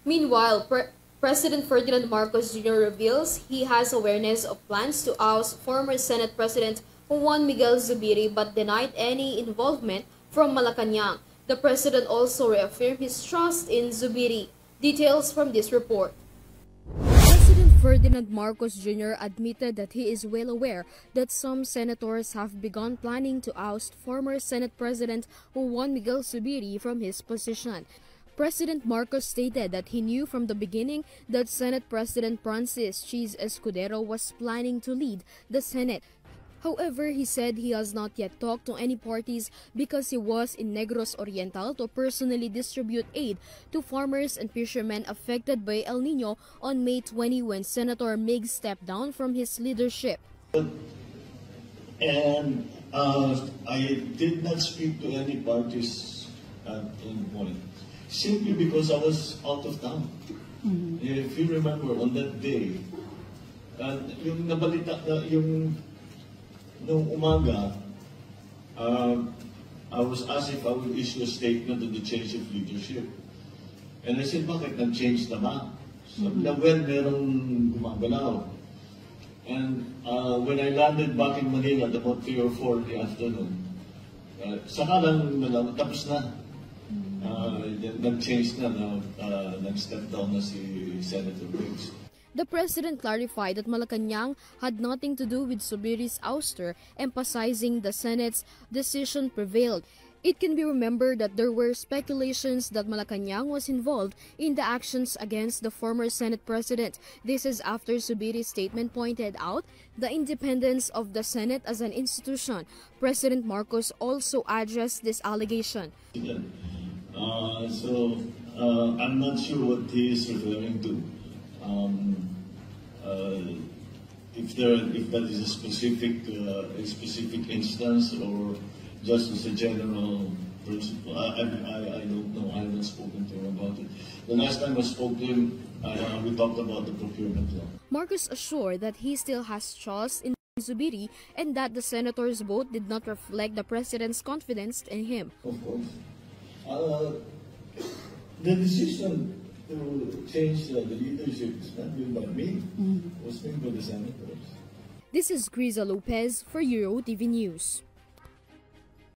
Meanwhile, President Ferdinand Marcos Jr. reveals he has awareness of plans to oust former Senate President Juan Miguel Zubiri but denied any involvement from Malacanang. The president also reaffirmed his trust in Zubiri. Details from this report. President Ferdinand Marcos Jr. admitted that he is well aware that some senators have begun planning to oust former Senate President Juan Miguel Zubiri from his position. President Marcos stated that he knew from the beginning that Senate President Francis Cheese Escudero was planning to lead the Senate. However, he said he has not yet talked to any parties because he was in Negros Oriental to personally distribute aid to farmers and fishermen affected by El Nino on May 20 when Senator Mig stepped down from his leadership. And I did not speak to any parties at any point, simply because I was out of town. If you remember, on that day, yung nabalita na yung nung umaga, I was asked if I would issue a statement on the change of leadership. And I said, bakit nag-change na ba? Sabi na, well, merong gumagalaw. And when I landed back in Manila at about 3 or 4 in the afternoon, saka lang nalaman, tapos na. Nag-change na, nag-step down na si Senator Riggs. The president clarified that Malacanang had nothing to do with Zubiri's ouster, emphasizing the Senate's decision prevailed. It can be remembered that there were speculations that Malacanang was involved in the actions against the former Senate president. This is after Zubiri's statement pointed out the independence of the Senate as an institution. President Marcos also addressed this allegation. I'm not sure what he is referring to. If that is a specific instance or just as a general principle, I don't know. I haven't spoken to him about it. The last time I spoke to him, we talked about the procurement law. Marcos assured that he still has trust in Zubiri and that the senator's vote did not reflect the president's confidence in him. Of course. The decision to change the leadership is not made by me. It was made by the senators. This is Griza Lopez for Euro TV News.